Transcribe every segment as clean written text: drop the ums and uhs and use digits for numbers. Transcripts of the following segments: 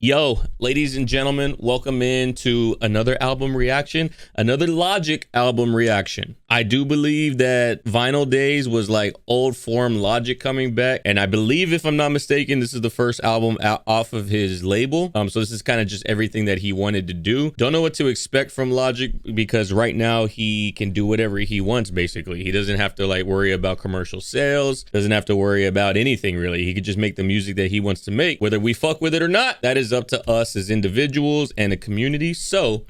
Yo, ladies and gentlemen, welcome into another album reaction, another Logic album reaction. I do believe that Vinyl Days was like old form Logic coming back. And I believe, if I'm not mistaken, this is the first album out off of his label. So this is kind of just everything that he wanted to do. Don't know what to expect from Logic because right now he can do whatever he wants, basically. He doesn't have to like worry about commercial sales, doesn't have to worry about anything really. He could just make the music that he wants to make, whether we fuck with it or not. That is up to us as individuals and a community. So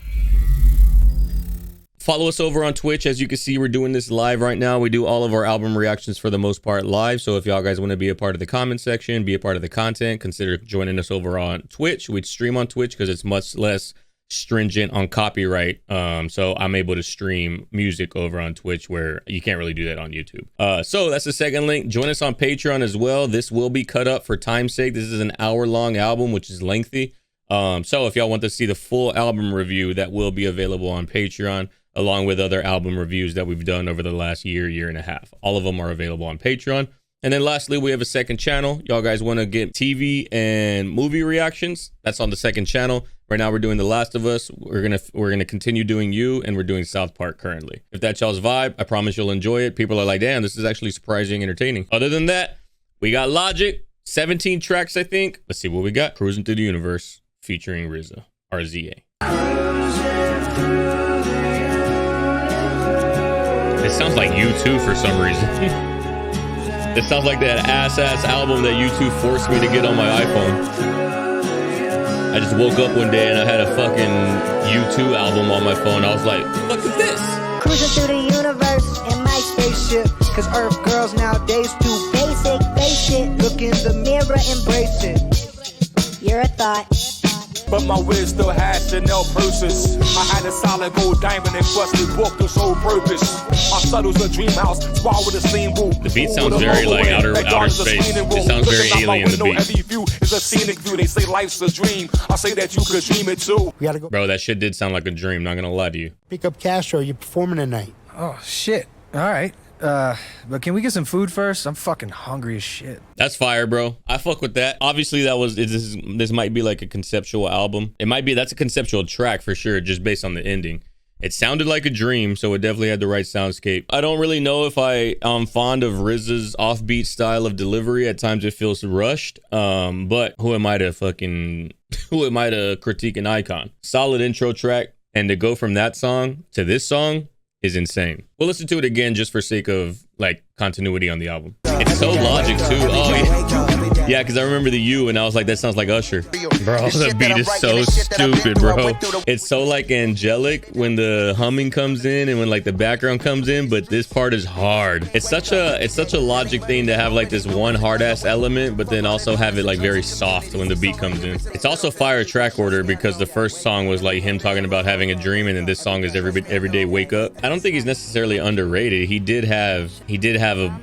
follow us over on Twitch. As you can see, we're doing this live right now. We do all of our album reactions for the most part live. So if y'all guys want to be a part of the comment section, be a part of the content, consider joining us over on Twitch. We'd stream on Twitch because it's much less stringent on copyright. So I'm able to stream music over on Twitch where you can't really do that on YouTube. So that's the second link. Join us on Patreon as well. This will be cut up for time's sake. This is an hour-long album, which is lengthy. So if y'all want to see the full album review, that will be available on Patreon, along with other album reviews that we've done over the last year and a half. All of them are available on Patreon. And then lastly, we have a second channel. Y'all guys want to get TV and movie reactions? That's on the second channel. Right now we're doing The Last of Us. We're gonna continue doing You, and we're doing South Park currently. If that's y'all's vibe, I promise you'll enjoy it. People are like, damn, this is actually surprising, entertaining. Other than that, we got Logic, 17 tracks, I think. Let's see what we got. Cruising Through the Universe, featuring RZA, RZA. It sounds like U2 for some reason. It sounds like that ass album that U2 forced me to get on my iPhone. I just woke up one day and I had a fucking U2 album on my phone. I was like, what is this? Cruising through the universe in my spaceship. Cause Earth girls nowadays do basic, face it. Look in the mirror, embrace it. You're a thought. But my whiz still had Chanel purses. I had a solid gold diamond encrusted book to sole purpose. My subtle's a dream house, squad with a steam roof. The beat sounds very like outer space. It sounds very alien, the beat. Every view is a scenic view. They say life's a dream. I say that you could dream it too. We gotta go. Bro, that shit did sound like a dream, not gonna lie to you. Pick up Castro, you're performing tonight. Oh, shit. All right. But can we get some food first? I'm fucking hungry as shit. That's fire, bro. I fuck with that. Obviously, this might be like a conceptual album. That's a conceptual track for sure, just based on the ending. It sounded like a dream, so it definitely had the right soundscape. I don't really know if I'm fond of RZA's offbeat style of delivery. At times it feels rushed. But who am I to critique an icon? Solid intro track, and to go from that song to this song is insane. We'll listen to it again just for sake of like continuity on the album. It's so Logic too. Oh yeah, because I remember the U and I was like, that sounds like Usher. Bro, the beat is so stupid, bro. It's so like angelic when the humming comes in and when like the background comes in, but this part is hard. It's such a Logic thing to have like this one hard ass element, but then also have it like very soft when the beat comes in. It's also fire track order because the first song was like him talking about having a dream, and then this song is every day wake up. I don't think he's necessarily underrated. He did have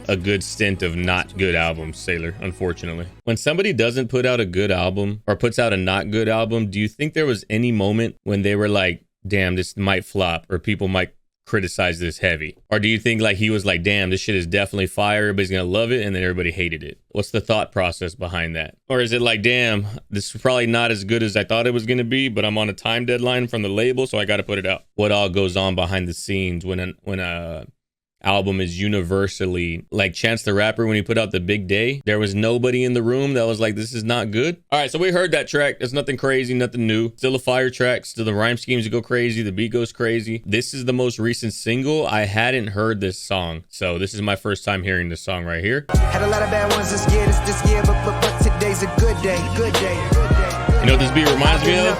a good stint of not good albums, Sailor, unfortunately. When somebody doesn't put out a good album or puts out a not good album, do you think there was any moment when they were like, damn, this might flop, or people might criticize this heavy? Or do you think like he was like, damn, this shit is definitely fire, everybody's gonna love it, and then everybody hated it? What's the thought process behind that? Or is it like, damn, this is probably not as good as I thought it was gonna be, but I'm on a time deadline from the label, so I gotta put it out? What all goes on behind the scenes when a album is universally like Chance the Rapper when he put out The Big Day? There was nobody in the room that was like, this is not good. All right, so we heard that track. There's nothing crazy, nothing new. Still a fire track. Still the rhyme schemes go crazy. The beat goes crazy. This is the most recent single. I hadn't heard this song, so this is my first time hearing this song right here. Had a lot of bad ones this year, but today's a good day, good day, good day. You know what this beat reminds me of?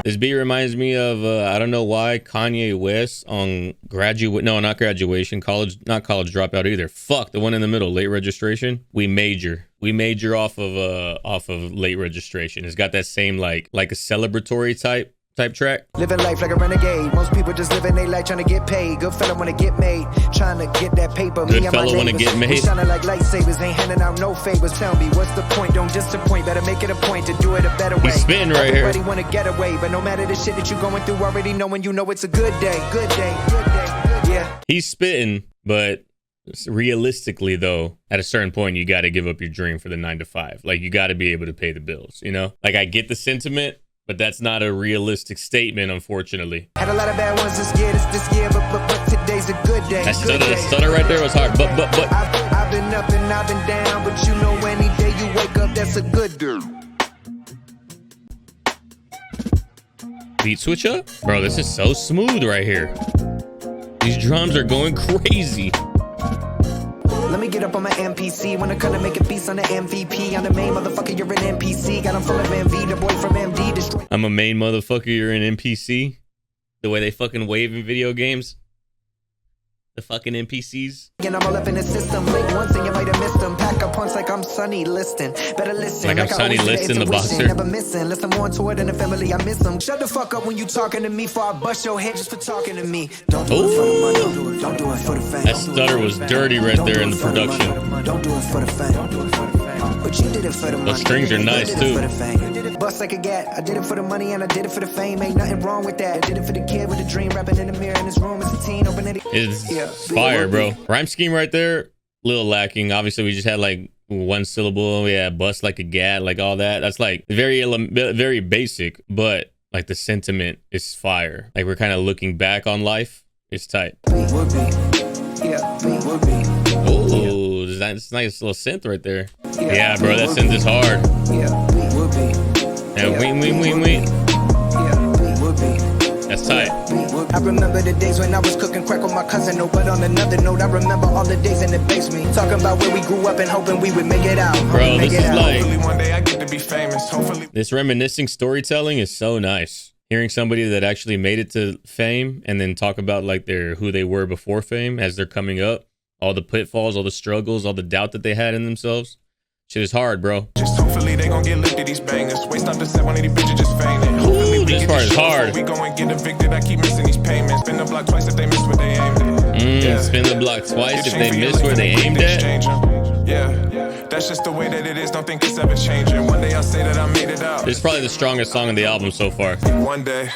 This beat reminds me of, I don't know why, Kanye West on not graduation, not college dropout either. Fuck, the one in the middle, Late Registration. We major off of Late Registration. It's got that same like a celebratory type track. Living life like a renegade. Most people just living their life trying to get paid. Good fella wanna get made, trying to get that paper. Good fella wanna get made. Shining like lightsabers, ain't handing out no favors. Tell me what's the point? Don't disappoint. Better make it a point to do it a better way. He's spitting right here. Everybody wanna get away, but no matter the shit that you going through, already knowing you know it's a good day, good day, good day, good day. Yeah. He's spitting, but realistically though, at a certain point, you got to give up your dream for the 9 to 5. Like, you got to be able to pay the bills, you know? Like, I get the sentiment, but that's not a realistic statement, unfortunately. Had a lot of bad ones this year, but today's a good day. That stutter right there was hard, but. I've been up and I've been down, but you know any day you wake up, that's a good day. Beat switch up? Bro, this is so smooth right here. These drums are going crazy. Let me get up on my MPC. When I come to make a piece on the MVP. I'm the main motherfucker, you're an NPC. Got him full of MV, the boy from MD. Destroy. I'm a main motherfucker, you're an NPC. The way they fucking wave in video games. The fucking NPCs. And I'm all up in the system. Blink once and you might have missed them. Pack up punch like I'm Sonny Liston. Better listen. Like I'm Sonny Liston, the boxer. Never missing. Listen more to it than the family, I miss them. Shut the fuck up when you talking to me. For I bust your head just for talking to me. Don't do it for the money. Don't do it for the fame. That stutter was dirty right there in the production. Don't do it for the fame. But you did it for the money. Those strings are nice too. Bust like a gat. I did it for the money and I did it for the fame. Ain't nothing wrong with that. I did it for the kid with the dream. Rapping in the mirror in his room as a teen. Open it. It's fire, bro. Rhyme scheme right there, little lacking. Obviously, we just had like one syllable. Yeah, bust like a gat, like all that. That's like very basic, but like the sentiment is fire. Like we're kind of looking back on life. It's tight. Oh, that's a nice little synth right there. Yeah, bro, that synth is hard. Yeah, wing. That's tight. I remember the days when I was cooking crack with my cousin. No, but on another note, I remember all the days in the basement. Talking about where we grew up and hoping we would make it out. Bro, this is like, Hopefully one day I get to be famous. Hopefully. this reminiscing storytelling is so nice. Hearing somebody that actually made it to fame and then talk about like who they were before fame as they're coming up, all the pitfalls, all the struggles, all the doubt that they had in themselves. Shit is hard, bro. Just hopefully they gon' get lifted, these bangers. Waste up to set one of these bitches just fainted. Hopefully we this get part this is shit hard. before we go and get evicted. I keep missing these payments. Spin the block twice if they miss what they aimed at. Spin the block twice if they miss where they aimed at. Yeah, that's just the way that it is. Don't think it's ever changing. One day I'll say that I made it out. This is probably the strongest song on the album so far. One day.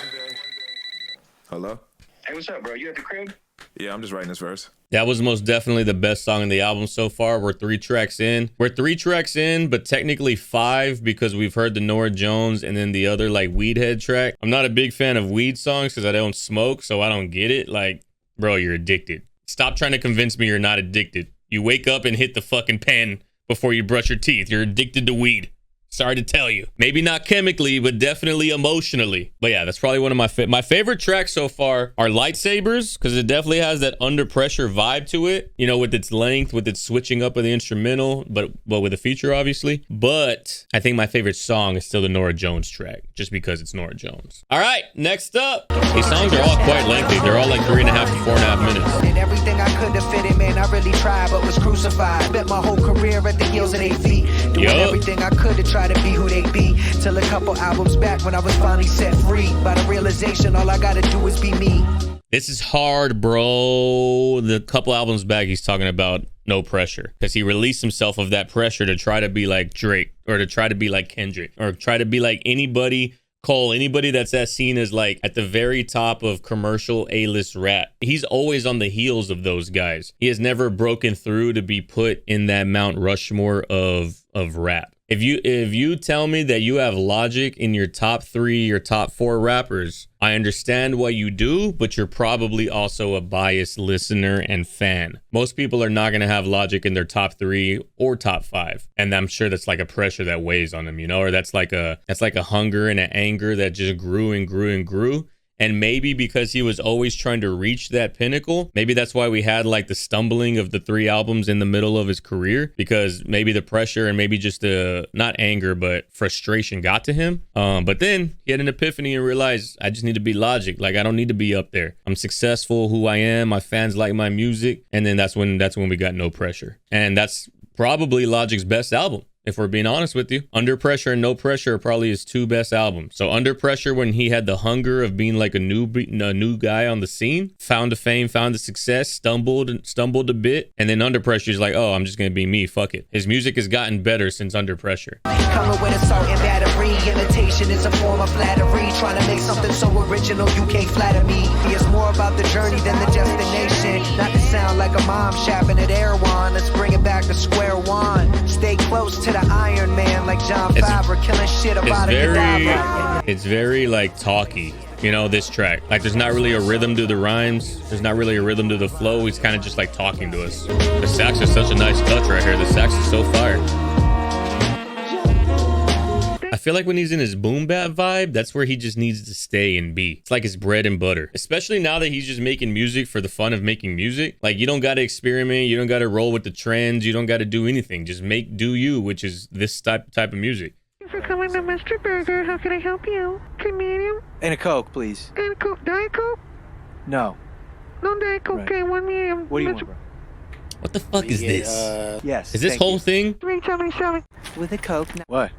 Hello? Hey, what's up, bro? You at the crib? Yeah, I'm just writing this verse. That was most definitely the best song on the album so far. We're 3 tracks in. We're 3 tracks in, but technically 5 because we've heard the Norah Jones and then the other like Weedhead track. I'm not a big fan of weed songs because I don't smoke, so I don't get it. Like, bro, you're addicted. Stop trying to convince me you're not addicted. You wake up and hit the fucking pen before you brush your teeth. You're addicted to weed. Sorry to tell you. Maybe not chemically, but definitely emotionally. But yeah, that's probably one of my favorite tracks so far are Lightsabers, because it definitely has that under pressure vibe to it, you know, with its length, with its switching up of the instrumental, but with a feature, obviously. But I think my favorite song is still the Norah Jones track, just because it's Norah Jones. All right, next up. These songs are all quite lengthy. They're all like 3.5 to 4.5 minutes. Did everything I could to fit in, man. I really tried, but was crucified. Spent my whole career at the heels of their feet. Doing everything I could to try to be who they be. Till a couple albums back when I was finally set free. By the realization, all I gotta do is be me. This is hard, bro. The couple albums back, he's talking about no pressure. Because he released himself of that pressure to try to be like Drake. Or to try to be like Kendrick. Or try to be like anybody, Cole, anybody that's seen as like at the very top of commercial A-list rap. He's always on the heels of those guys. He has never broken through to be put in that Mount Rushmore of rap. If you tell me that you have Logic in your top 3 or top 4 rappers, I understand what you do, but you're probably also a biased listener and fan. Most people are not going to have Logic in their top 3 or top 5. And I'm sure that's like a pressure that weighs on them, you know, or that's like a hunger and an anger that just grew and grew and grew. And maybe because he was always trying to reach that pinnacle, maybe that's why we had like the stumbling of the 3 albums in the middle of his career, because maybe the pressure and maybe just the, not anger, but frustration got to him. But then he had an epiphany and realized, I just need to be Logic. Like, I don't need to be up there. I'm successful, who I am. My fans like my music. And then that's when we got No Pressure. And that's probably Logic's best album. if we're being honest with you. Under Pressure and No Pressure are probably his 2 best albums. So Under Pressure, when he had the hunger of being like a new guy on the scene, found the fame, found the success, stumbled a bit, and then Under Pressure is like, oh, I'm just gonna be me, fuck it. His music has gotten better since Under Pressure. Coming with assault and battery. Imitation is a form of flattery. Trying to make something so original you can't flatter me. It's more about the journey than the destination. Not to sound like a mom shapping at Air One. Let's bring it back to square one. Stay close to the Iron Man like John Favre, killing shit about it's very like talky, you know, this track. Like there's not really a rhythm to the rhymes. There's not really a rhythm to the flow. He's kind of just like talking to us. The sax is such a nice touch right here. The sax is so fire. I feel like when he's in his boom bap vibe, that's where he just needs to stay and be. It's like his bread and butter, especially now that he's just making music for the fun of making music. Like you don't got to experiment. You don't got to roll with the trends. You don't got to do anything. Just do you, which is this type of music. Thank you for coming to Mr. Burger. How can I help you? Medium? And a Coke, please. And a Coke. Diet Coke? No. No Diet Coke. Right. Okay, 1 medium. What do you want, bro? What the fuck is this? Yes. Is this whole thing? 377. With a Coke. What?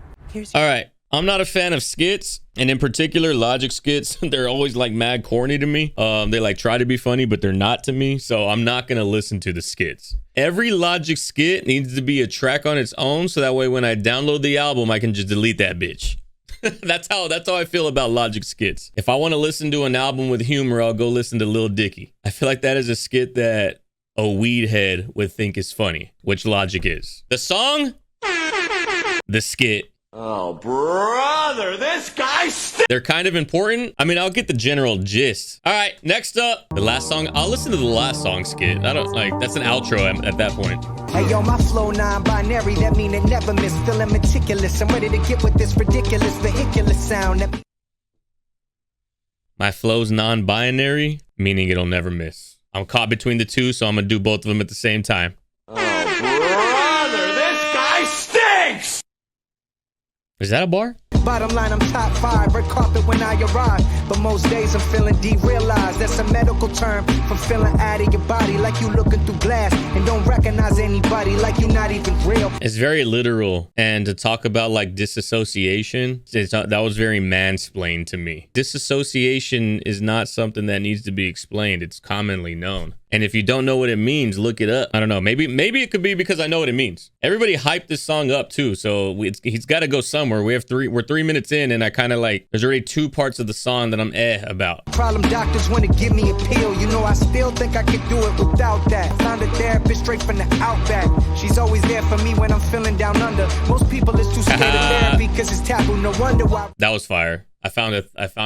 All right. I'm not a fan of skits, and in particular Logic skits. They're always like mad corny to me. They like try to be funny, but they're not to me. So I'm not gonna listen to the skits. Every Logic skit needs to be a track on its own, so that way when I download the album, I can just delete that bitch. That's how I feel about Logic skits. If I want to listen to an album with humor, I'll go listen to Lil Dicky. I feel like that is a skit that a weed head would think is funny, which Logic is. The song, the skit. Oh, brother, this guy They're kind of important. I mean, I'll get the general gist. All right, next up, the last song. I'll listen to the last song skit. I don't like, that's an outro at that point. Hey yo, my flow non-binary, that mean it never miss. Feeling meticulous, I'm ready to get with this ridiculous vehicular sound. My flow's non-binary, meaning it'll never miss. I'm caught between the two, so I'm gonna do both of them at the same time. Oh, brother, this guy stinks! Is that a bar? Bottom line, I'm top 5, red carpet when I arrive. But most days I'm feeling derealized. That's a medical term for feeling out of your body, like you looking through glass and don't recognize anybody, like you not even real. It's very literal. And to talk about like disassociation, that was very mansplained to me. Disassociation is not something that needs to be explained. It's commonly known. And if you don't know what it means, look it up. I don't know. Maybe it could be because I know what it means. Everybody hyped this song up too, so he's got to go somewhere. We're 3 minutes in, and I kind of like, there's already 2 parts of the song that I'm about. Problem doctors want to give me a pill. You know, I still think I could do it without that. Found a therapist straight from the outback. She's always there for me when I'm feeling down under. Most people is too scared of therapy because it's taboo. No wonder why. That was fire. I found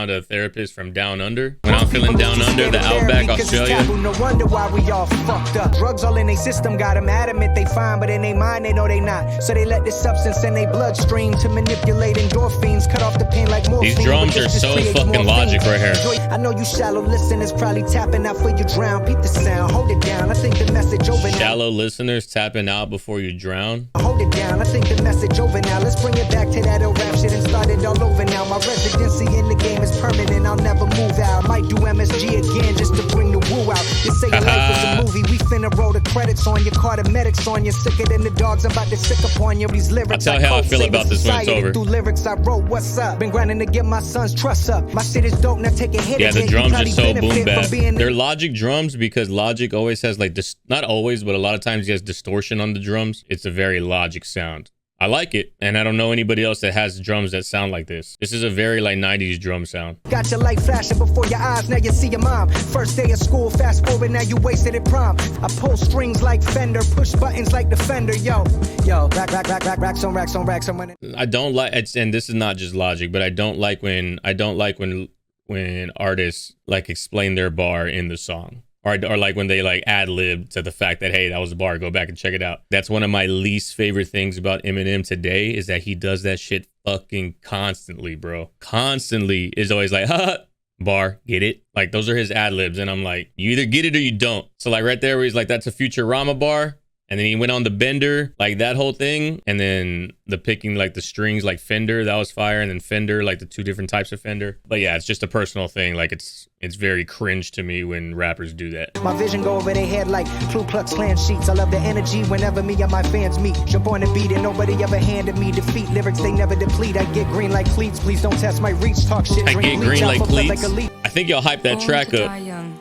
a therapist from down under. When I'm feeling down under, the outback, Australia. No wonder why we all fucked up. Drugs all in their system got them adamant they fine, but in their mind they know they not. So they let this substance in their bloodstream to manipulate endorphins, cut off the pain like morphine. These drums are so fucking Logic right here. I know you shallow listeners probably tapping out for you drown. Peep the sound, hold it down. I think the message over now. Shallow listeners tapping out before you drown. Hold it down. I think the message over now. Let's bring it back to that old rap shit and start it all over now. My residency in the game is permanent. I'll never move out. Might do MSG again just to bring the woo out. You say your life is a movie. We finna roll the credits on you. Call the medics on you. Sicker than the dogs. I'm about to sick upon you. These lyrics. I'll tell you how I feel about this when it's over. Through lyrics I wrote. What's up? Been grinding to get my son's trust up. My shit is dope. Now take a hit. Yeah, the drums are so boom bap. They're Logic drums because Logic always has like this. Not always, but a lot of times he has distortion on the drums. It's a very Logic sound. I like it, and I don't know anybody else that has drums that sound like this. This is a very like 90s drum sound. Got your light flashing before your eyes, now you see your mom. First day of school, fast forward, now you wasted at prom. I pull strings like Fender, push buttons like Defender. Yo, racks on racks on running. I don't like it's, and this is not just Logic, but I don't like when artists like explain their bar in the song. Or like when they like ad-lib to the fact that, hey, that was a bar, go back and check it out. That's one of my least favorite things about Eminem today is that he does that shit fucking constantly, bro. Constantly is always like, ha, bar, get it? Like those are his ad-libs. And I'm like, you either get it or you don't. So like right there where he's like, that's a Futurama bar. And then he went on the bender, like that whole thing. And then the picking like the strings like Fender, that was fire. And then Fender, like the two different types of Fender. But yeah, it's just a personal thing. Like it's very cringe to me when rappers do that. My vision go over their head like Ku Klux Klan sheets. I love the energy whenever me and my fans meet. Jump on the beat and nobody ever handed me defeat. Lyrics they never deplete. I get green like cleats. Please don't test my reach. Talk shit. I get green like cleats. I think y'all hype that Born track to up. Die young,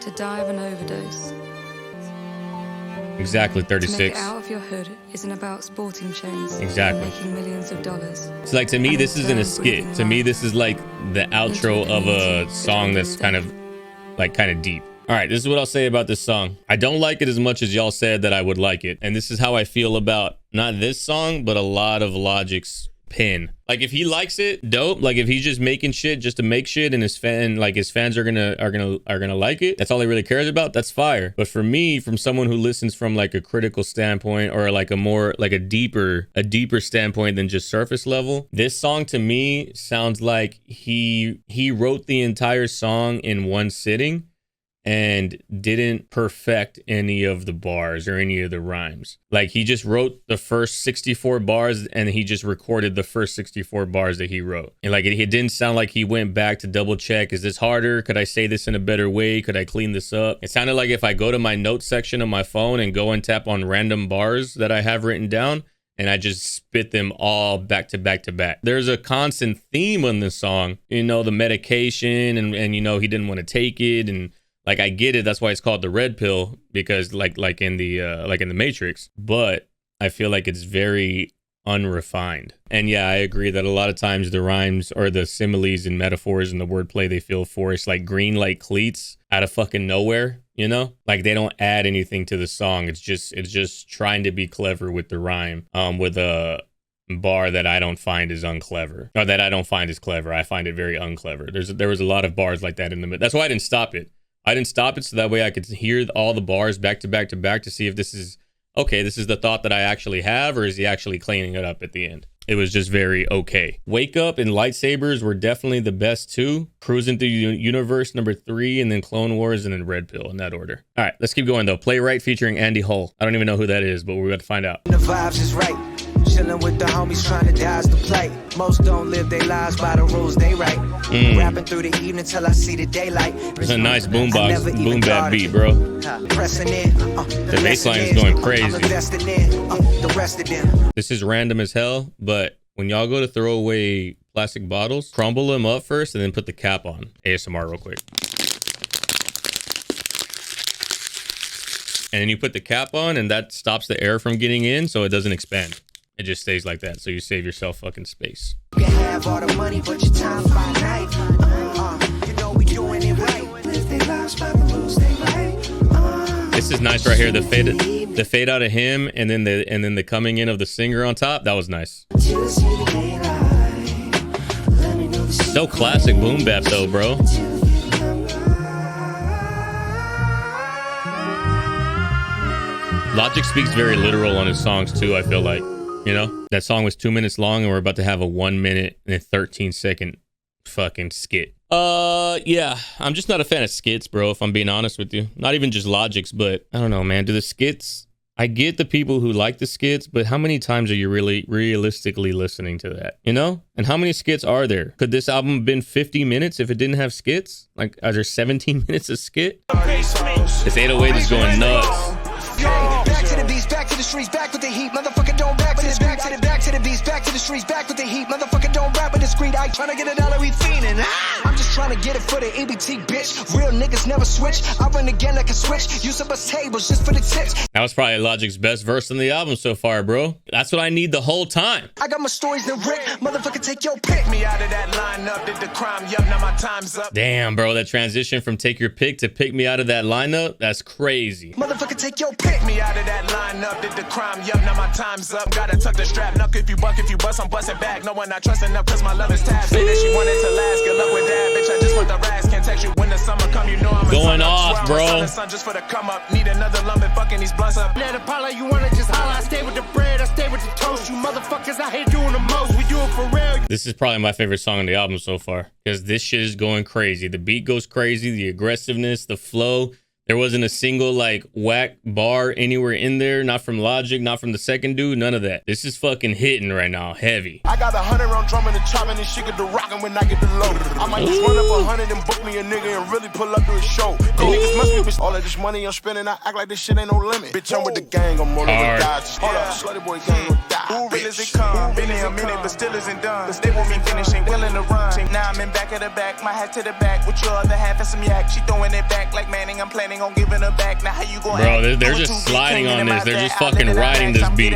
to die of an overdose. Exactly, To make 36. it out of your hood isn't about sporting chains. Exactly. And making millions of dollars. It's like, to me, this isn't a skit. To me, this is like the outro of a song that's kind of deep. All right, this is what I'll say about this song. I don't like it as much as y'all said that I would like it. And this is how I feel about not this song, but a lot of Logic's Pin. Like, if he likes it, dope. Like, if he's just making shit just to make shit and his fans are gonna like it, that's all he really cares about, that's fire. But for me, from someone who listens from like a critical standpoint or like a more like a deeper standpoint than just surface level, this song to me sounds like he wrote the entire song in one sitting and didn't perfect any of the bars or any of the rhymes. Like, he just wrote the first 64 bars and he just recorded the first 64 bars that he wrote. And like, it didn't sound like he went back to double check. Is this harder? Could I say this in a better way? Could I clean this up? It sounded like if I go to my notes section of my phone and go and tap on random bars that I have written down, and I just spit them all back to back to back. There's a constant theme on this song, you know, the medication and you know, he didn't want to take it, and like, I get it. That's why it's called the red pill, because like in the Matrix. But I feel like it's very unrefined. And yeah, I agree that a lot of times the rhymes or the similes and metaphors and the wordplay they feel forced, like green like cleats out of fucking nowhere. You know, like they don't add anything to the song. It's just trying to be clever with the rhyme, with a bar that I don't find is unclever, or that I don't find is clever. I find it very unclever. There was a lot of bars like that in the middle. That's why I didn't stop it. I didn't stop it so that way I could hear all the bars back to back to back to see if this is, okay, this is the thought that I actually have, or is he actually cleaning it up at the end? It was just very okay. Wake Up and Lightsabers were definitely the best two. Cruising Through the Universe, number 3, and then Clone Wars, and then Red Pill in that order. All right, let's keep going though. Playwright featuring Andy Hull. I don't even know who that is, but we're about to find out. The vibes is right. Chilling with the homies trying to dodge the play. Most don't live their lives by the rules they write. Rapping through the evening till I see the daylight. It's a nice boom bap beat, bro. Pressing in, the bass line is going crazy. The rest of them. This is random as hell, but when y'all go to throw away plastic bottles, crumble them up first and then put the cap on. ASMR real quick. And then you put the cap on and that stops the air from getting in so it doesn't expand. It just stays like that, so you save yourself fucking space. You can have all the money, but your time finite. You know we doing it right. Live their lives by the rules they write. This is nice right here. The fade out of him and then the coming in of the singer on top. That was nice. So classic boom bap though, bro. Logic speaks very literal on his songs too, I feel like. You know, that song was 2 minutes long and we're about to have a 1 minute and 13-second fucking skit. Yeah, I'm just not a fan of skits, bro, if I'm being honest with you. Not even just Logic's, but I don't know, man. Do the skits, I get the people who like the skits, but how many times are you really realistically listening to that? You know? And how many skits are there? Could this album have been 50 minutes if it didn't have skits? Like, are there 17 minutes of skit? This 808 is going nuts. Back to the beats, back to the streets, back with the heat, motherfucker don't rap with this back to the beats, back to the streets, back with the heat, motherfucker don't rap with the screen. I tryna get $1, we fiendin'. I'm just trying to get it for the EBT, bitch. Real niggas never switch. I run again like a switch. Use up us tables just for the tips. That was probably Logic's best verse on the album so far, bro. That's what I need the whole time. I got my stories that rip. Motherfucker, take your pick. Me out of that lineup, did the crime, yup, now my time's up. Damn, bro, that transition from take your pick to pick me out of that lineup, that's crazy. Motherfucker, take your pick. Me out of that lineup, did the crime, yup, now my time's up. Gotta tuck the strap, knuck if you buck, if you bust, I'm busting back. No one I trust enough, cause my love is tapped. Say that she wanted to last, good luck with that, bitch, I just want the racks. Can't text you when the summer come, you know I'm going off, bro. Sun just for the come up, need another lump and fucking these blunts up. Let Apollo, you wanna just holler, I stay with the bread, I stay with the toast. You motherfuckers out here doing the most, we do it for real. This is probably my favorite song on the album so far, because this shit is going crazy. The beat goes crazy, the aggressiveness, the flow, There wasn't a single like whack bar anywhere in there. Not from Logic, not from the second dude, none of that. This is fucking hitting right now, heavy. I got 100 on drumming and chopping and shit get the rockin' when I get the load. I might just run up 100 and book me a nigga and really pull up to a show. Niggas must be bitch. All of this money I'm spending, I act like this shit ain't no limit. Bitch, I'm with the gang, I'm more than guys. Hold up, slutty boy gang will die. Who real as it come? Been here a minute, but still isn't done. Stay with me, finishing, willing to run. Now I'm in back of the back, my hat to the back. With your other half and some yak. She throwing it back like Manning. I'm planning on giving her back. Now how you going? Bro, they're just sliding on this. They're just fucking riding this beat.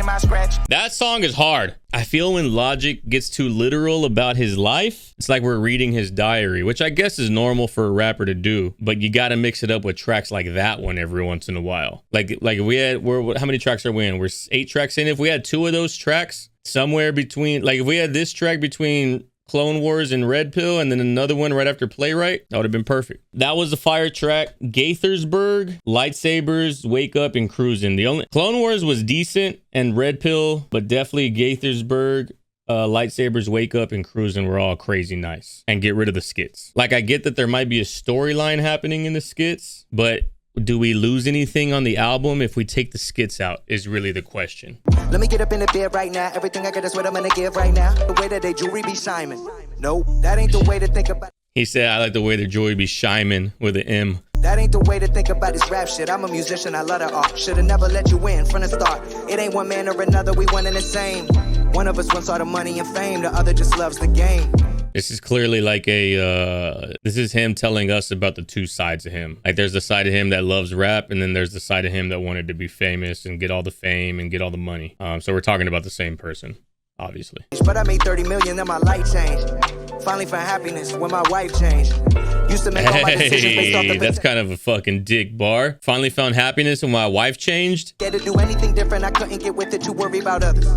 That song is hard. I feel when Logic gets too literal about his life, it's like we're reading his diary, which I guess is normal for a rapper to do, but you got to mix it up with tracks like that one every once in a while. Like if we had, how many tracks are we in? We're 8 tracks in. If we had 2 of those tracks somewhere between, like if we had this track between Clone Wars and Red Pill and then another one right after Playwright, that would have been perfect. That was the fire track. GAITHERSBURG, Lightsabers, Wake Up, and Cruisin'. The only Clone Wars was decent and Red Pill, but definitely GAITHERSBURG, Lightsabers, Wake Up, and Cruisin' were all crazy nice. And get rid of the skits. Like I get that there might be a storyline happening in the skits, but do we lose anything on the album if we take the skits out is really the question. Let me get up in the bed right now. Everything I got is what I'm gonna give right now. The way that they jewelry be shining. Nope, that ain't the way to think about. He said, I like the way the jewelry be shining with an M. That ain't the way to think about this rap shit. I'm a musician, I love the art. Should've never let you in from the start. It ain't one man or another, we one and the same. One of us wants all the money and fame, the other just loves the game. This is clearly like this is him telling us about the 2 sides of him. Like there's the side of him that loves rap, and then there's the side of him that wanted to be famous and get all the fame and get all the money. So we're talking about the same person, obviously. But I made 30 million, then my life changed. Finally found happiness when my wife changed. Used to make all my decisions based off the that's kind of a fucking dick bar. Finally found happiness when my wife changed. Get to do anything different, I couldn't get with it to worry about others.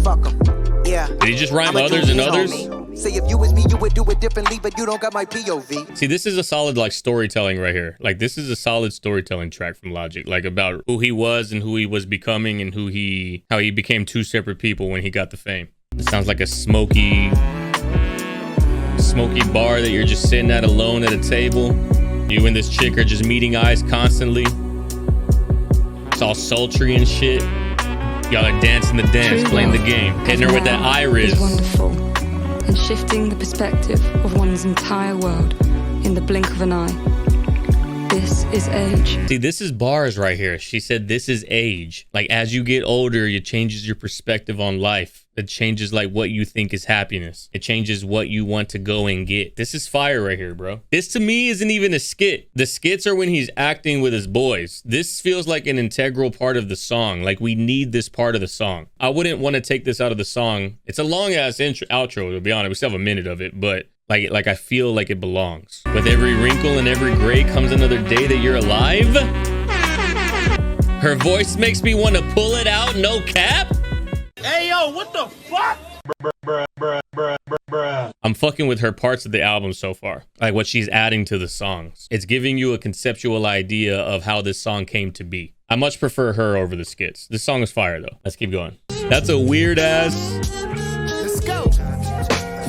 Fuck them. Yeah. Did he just rhyme others and others? Say if you was me, you would do it differently, but you don't got my POV. See, this is a solid like storytelling right here. Like this is a solid storytelling track from Logic, like about who he was and who he was becoming and how he became 2 separate people when he got the fame. It sounds like a smoky bar that you're just sitting at alone at a table. You and this chick are just meeting eyes constantly. It's all sultry and shit. Y'all are dancing the dance, True playing the love game, hitting her with that iris. Is wonderful, and shifting the perspective of one's entire world in the blink of an eye. This is age. See, this is bars right here. She said this is age. Like as you get older, it changes your perspective on life. It changes like what you think is happiness. It changes what you want to go and get. This is fire right here, bro. This to me isn't even a skit. The skits are when he's acting with his boys. This feels like an integral part of the song. Like we need this part of the song. I wouldn't want to take this out of the song. It's a long ass outro, to be honest. We still have a minute of it, but like I feel like it belongs. With every wrinkle and every gray comes another day that you're alive. Her voice makes me want to pull it out, no cap. Hey, yo, what the fuck? I'm fucking with her parts of the album so far. Like what she's adding to the songs. It's giving you a conceptual idea of how this song came to be. I much prefer her over the skits. This song is fire though. Let's keep going. That's a weird ass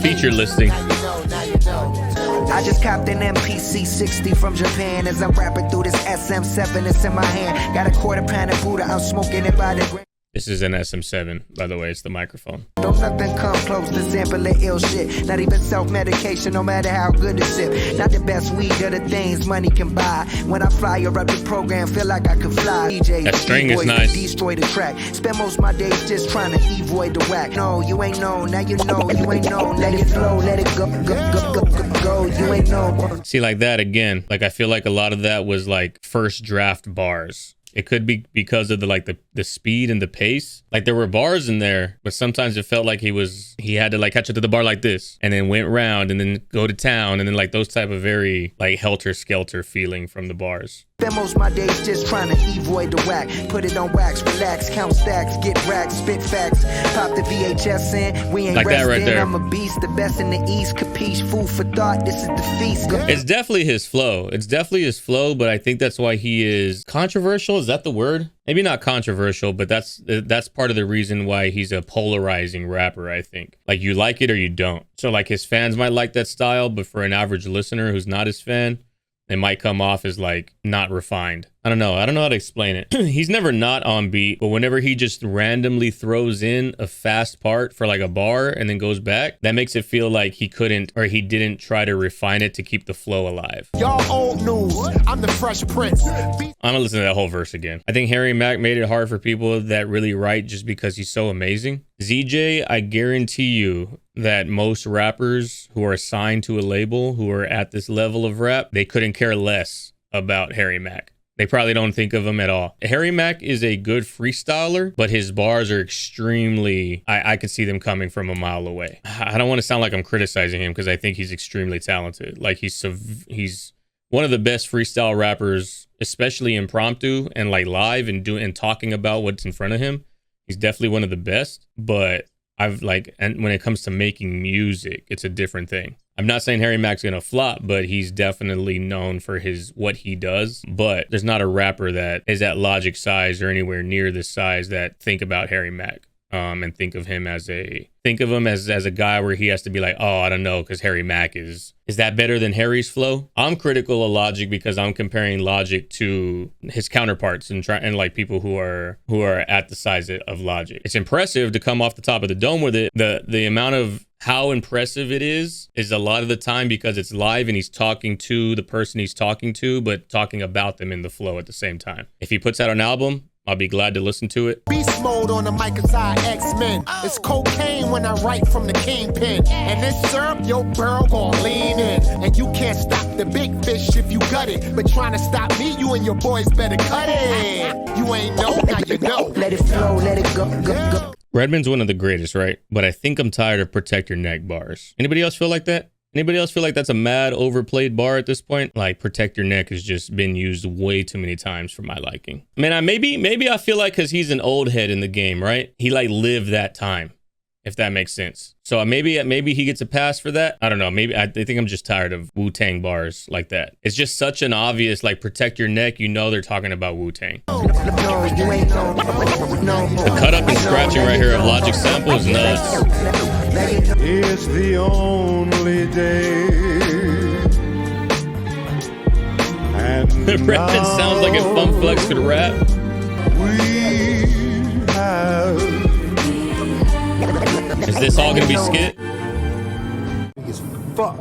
feature listing. I just copped an MPC 60 from Japan as I'm rapping through this SM7 that's in my hand. Got a quarter pound of Buddha, I'm smoking it by the gram. This is an SM7, by the way. It's the microphone. Don't nothing come close to sampling ill shit. Not even self-medication, no matter how good it sip. Not the best weed or the things money can buy. When I fly her up the program, feel like I could fly. DJ, that string is nice. Destroy the track. Spend most of my days just trying to avoid the whack. No, you ain't know, now you know. You ain't know, let it flow, let it go. You ain't know. See, like that again. Like I feel like a lot of that was like first draft bars. It could be because of the speed and the pace. Like there were bars in there, but sometimes it felt like he had to like catch up to the bar like this and then went round and then go to town and then like those type of very like helter-skelter feeling from the bars. Spend most of my days just trying to avoid the whack. Put it on wax, relax, count stacks, get racks, spit facts. Pop the VHS in, we ain't like that right there. I'm a beast, the best in the East, capiche, food for thought, this is the feast. It's definitely his flow. It's definitely his flow, but I think that's why he is controversial. Is that the word? Maybe not controversial, but that's part of the reason why he's a polarizing rapper, I think. Like you like it or you don't. So like his fans might like that style, but for an average listener who's not his fan, it might come off as like not refined. I don't know how to explain it. He's never not on beat, but whenever he just randomly throws in a fast part for like a bar and then goes back, that makes it feel like he couldn't, or he didn't try to refine it to keep the flow alive. Y'all old news. I'm the Fresh Prince. I'm gonna listen to that whole verse again. I think Harry Mack made it hard for people that really write just because he's so amazing. ZJ, I guarantee you that most rappers who are signed to a label who are at this level of rap, they couldn't care less about Harry Mack. They probably don't think of him at all. Harry Mack is a good freestyler, but his bars are extremely, I could see them coming from a mile away. I don't want to sound like I'm criticizing him because I think he's extremely talented. Like he's one of the best freestyle rappers, especially impromptu and like live and talking about what's in front of him. He's definitely one of the best, but and when it comes to making music, it's a different thing. I'm not saying Harry Mack's gonna flop, but he's definitely known for what he does. But there's not a rapper that is at Logic size or anywhere near this size that think about Harry Mack and think of him as a guy where he has to be like, oh, I don't know, because Harry Mack is that better than Harry's flow? I'm critical of Logic because I'm comparing Logic to his counterparts and like people who are at the size of Logic. It's impressive to come off the top of the dome with it. The amount of how impressive it is a lot of the time because it's live and he's talking to the person he's talking to, but talking about them in the flow at the same time. If he puts out an album, I'll be glad to listen to it. Beast mode on the mic inside X-Men. It's cocaine when I write from the kingpin. And this syrup, your barrel gon' lean in. And you can't stop the big fish if you gut it. But trying to stop me, you and your boys better cut it. You ain't know, now you know. Let it flow, let it go. Redman's one of the greatest, right? But I think I'm tired of protect your neck bars. Anybody else feel like that? Anybody else feel like that's a mad overplayed bar at this point? Like protect your neck has just been used way too many times for my liking. Man, maybe I feel like because he's an old head in the game, right? He like lived that time, if that makes sense. So maybe he gets a pass for that. I don't know. Maybe I think I'm just tired of Wu-Tang bars like that. It's just such an obvious like protect your neck. You know they're talking about Wu-Tang. The cut up and scratching right here of Logic sample is nuts. It's the only day. And Redman sounds like if Funk Flex could rap. We have. Is this all gonna be skit? It's fuck.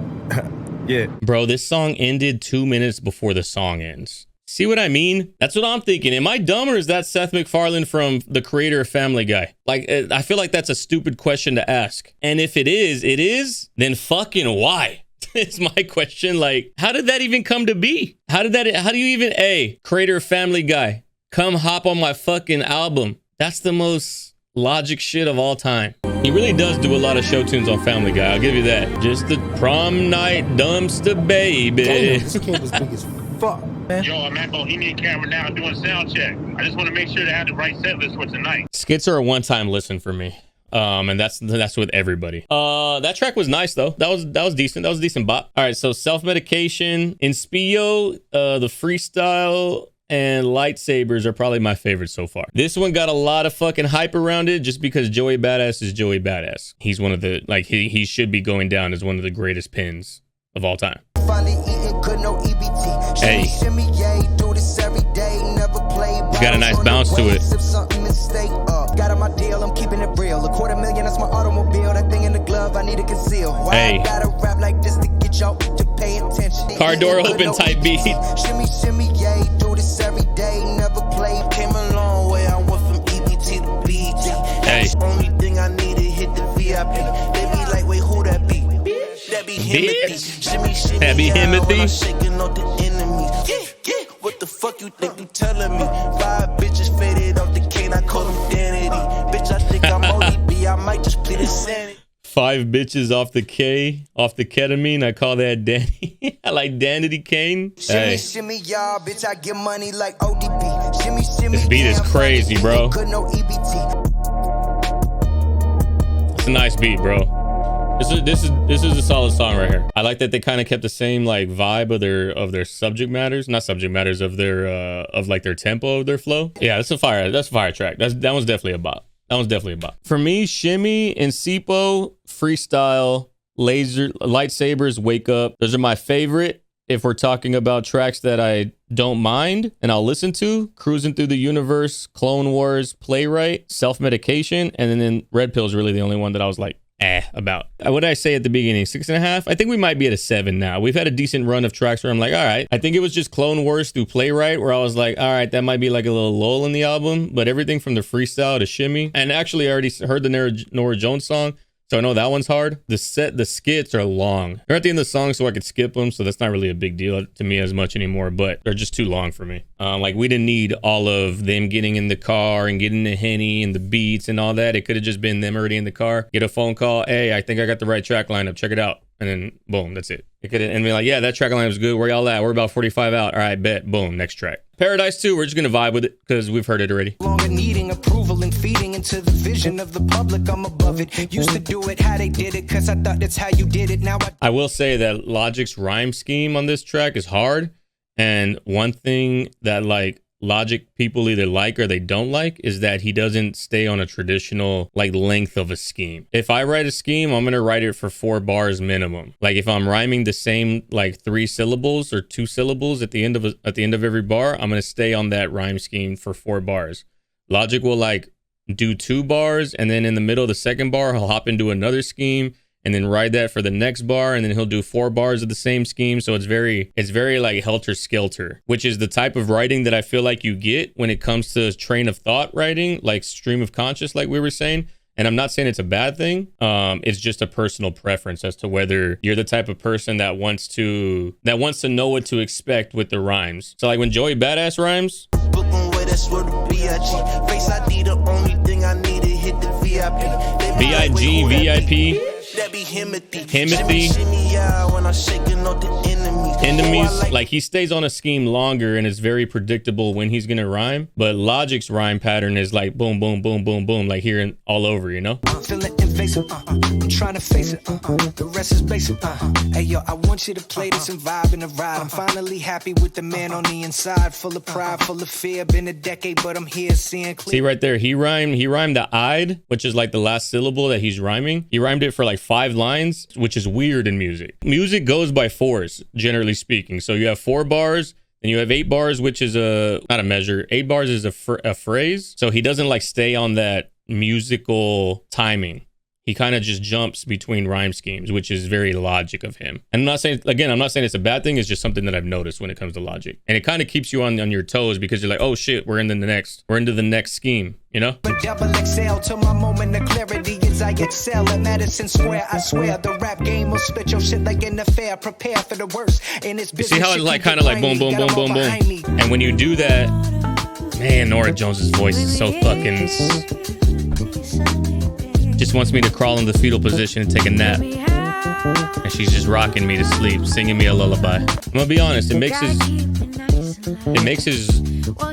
Yeah. Bro, this song ended 2 minutes before the song ends. See what I mean? That's what I'm thinking. Am I dumb or is that Seth MacFarlane from the creator of Family Guy? Like, I feel like that's a stupid question to ask. And if it is, then fucking why? It's my question. Like, how did that even come to be? How do you even, creator of Family Guy, come hop on my fucking album? That's the most Logic shit of all time. He really does do a lot of show tunes on Family Guy. I'll give you that. Just the prom night dumpster baby. Damn, this kid was big as fuck. Yo, I'm at Bohemian Camera now doing sound check. I just want to make sure to have the right set list for tonight. Skits are a one-time listen for me. And that's with everybody. That track was nice though. That was decent. That was a decent bop. All right, so Self-Medication, INSIPIO, the freestyle, and Lightsabers are probably my favorite so far. This one got a lot of fucking hype around it just because Joey Badass is Joey Badass. He's one of the, like, he should be going down as one of the greatest pins of all time. Hey. Got a nice bounce to it. Got on my deal, I'm keeping it real. $250,000, that's my automobile. That thing in the glove, I need to conceal. Hey. I gotta rap like this to get y'all to pay attention. Car door open type beat. Shimmy, shimmy, yeah, do this every day. Never play. Came a long way, I went from EBT to BT. Hey. Only thing I need to hit the VIP. They be like, wait, who that be? That be Himothy. Shimmy, shimmy, that be Himothy. Shaking off the enemies. Yeah. What the fuck you think you telling me? 5 bitches faded off the cane, I call them Danity. Bitch, I think I'm ODB, I might just plead insanity. 5 bitches off the ketamine, I call that Danny. I like Danity Kane. Hey. Shimmy, y'all, bitch, I get money like ODB. Shimmy, shimmy, this beat is crazy, bro. It's a nice beat, bro. This is a solid song right here. I like that they kind of kept the same like vibe of their subject matters, not subject matters of their of like their tempo of their flow. Yeah, that's a fire track. That one's definitely a bop. That one's definitely a bop. For me, Shimmy, INSIPIO, freestyle, Lightsabers, Wake Up. Those are my favorite. if we're talking about tracks that I don't mind and I'll listen to, Cruising Through the Universe, Clone Wars, Playwright, Self-Medication, and then Red Pill's really the only one that I was like, about. What did I say at the beginning? 6.5? I think we might be at a 7 now. We've had a decent run of tracks where I'm like, all right. I think it was just Clone Wars through Playwright where I was like, all right, that might be like a little lull in the album, but everything from the freestyle to Shimmy, and actually I already heard the Nora Jones song, so I know that one's hard. The skits are long. They're at the end of the song, so I could skip them, so that's not really a big deal to me as much anymore, but they're just too long for me. Like, we didn't need all of them getting in the car and getting the Henny and the beats and all that. It could have just been them already in the car, get a phone call, hey, I think I got the right track lineup, check it out. And then, boom, that's it. It could have, and be like, yeah, that track lineup is good. Where y'all at? We're about 45 out. All right, bet. Boom, next track. Paradise 2, we're just going to vibe with it because we've heard it already. Longer needing approval and feeding into the vision of the public. I'm above it. Used to do it how they did it because I thought that's how you did it. Now I will say that Logic's rhyme scheme on this track is hard. And one thing that like Logic people either like or they don't like is that he doesn't stay on a traditional like length of a scheme. If I write a scheme, I'm going to write it for 4 bars minimum. Like if I'm rhyming the same like 3 syllables or 2 syllables at the end of every bar, I'm going to stay on that rhyme scheme for 4 bars. Logic will like do 2 bars and then in the middle of the second bar, he'll hop into another scheme and then ride that for the next bar, and then he'll do 4 bars of the same scheme. So it's very like helter-skelter, which is the type of writing that I feel like you get when it comes to train of thought writing, like stream of conscious, like we were saying. And I'm not saying it's a bad thing. It's just a personal preference as to whether you're the type of person that wants to know what to expect with the rhymes. So like when Joey Badass rhymes, B.I.G. VIP. Enemies, like he stays on a scheme longer and it's very predictable when he's gonna rhyme, but Logic's rhyme pattern is like boom, boom, boom, boom, boom, like here and all over, you know? I'm trying to face it. The rest is basic. Hey yo, I want you to play this and vibe in the ride. I'm finally happy with the man on the inside, full of pride, full of fear. Been a decade, but I'm here seeing clear. See right there, he rhymed the "I'd," which is like the last syllable that he's rhyming. He rhymed it for like 5 lines, which is weird in music. Music goes by 4s, generally speaking. So you have 4 bars. And you have 8 bars, which is not a measure. 8 bars is a phrase. So he doesn't like stay on that musical timing. He kind of just jumps between rhyme schemes, which is very Logic of him. And I'm not saying it's a bad thing. It's just something that I've noticed when it comes to Logic. And it kind of keeps you on your toes because you're like, oh shit, we're into the next scheme, you know? Double XL to my moment of clarity as I excel at Madison Square. I swear the rap game will spit your shit like an affair. Prepare for the worst. And it's you see how it's like kind of like boom, boom, boom, boom, boom. And when you do that, man, Nora Jones's voice is so fucking... Just wants me to crawl in the fetal position and take a nap. And she's just rocking me to sleep, singing me a lullaby. I'm gonna be honest, it makes his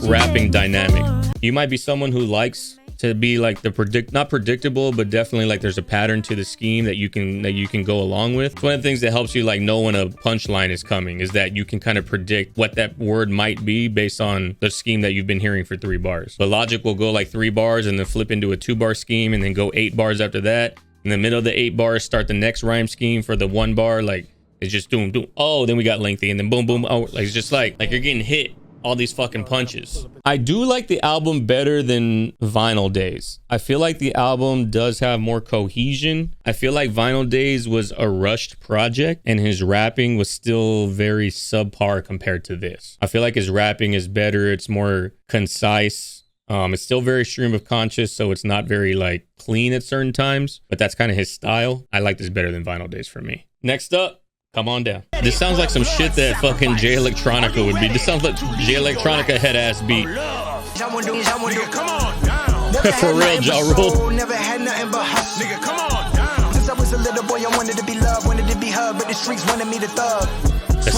rapping dynamic. You might be someone who likes to be like not predictable, but definitely like there's a pattern to the scheme that you can go along with. It's one of the things that helps you like know when a punchline is coming is that you can kind of predict what that word might be based on the scheme that you've been hearing for 3 bars. But Logic will go like 3 bars and then flip into a 2-bar scheme and then go 8 bars after that. In the middle of the 8 bars, start the next rhyme scheme for the 1 bar. Like it's just doom, doom. Oh, then we got lengthy and then boom, boom. Oh, like it's just like you're getting hit. All these fucking punches. I do like the album better than Vinyl Days. I feel like the album does have more cohesion. I feel like Vinyl Days was a rushed project and his rapping was still very subpar compared to this. I feel like his rapping is better. It's more concise. It's still very stream of conscious, so it's not very like clean at certain times, but that's kind of his style. I like this better than Vinyl Days for me. Next up, Come On Down. This sounds like some shit that fucking Jay Electronica would be. This sounds like Jay Electronica head ass beat. For real, Ja Rule. Never had nothing but hustle. Nigga, come on down. Since I was a little boy, I wanted to be loved, wanted to be hugged, but the streets wanted me to thug. The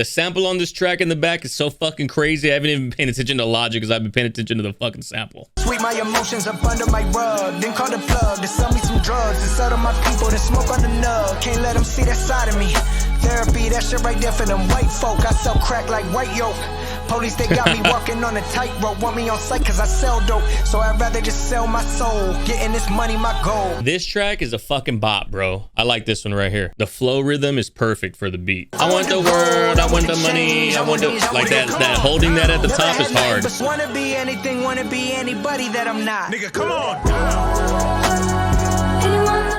sample on this track in the back is so fucking crazy. I haven't even been paying attention to Logic because I've been paying attention to the fucking sample. Sweep my emotions up under my rug, then call the plug to sell me some drugs and settle my people to smoke on the nug. Can't let them see that side of me. Therapy, that shit right there for them white folk. I sell crack like white yolk. Police, they got me walking on a tightrope. Want me on sight cause I sell dope. So I'd rather just sell my soul. Getting this money, my goal. This track is a fucking bop, bro. I like this one right here. The flow rhythm is perfect for the beat. I want the word, I want the money, I want the, like that holding that at the top is hard. Wanna be anything, wanna be anybody that I'm not. Nigga, come on.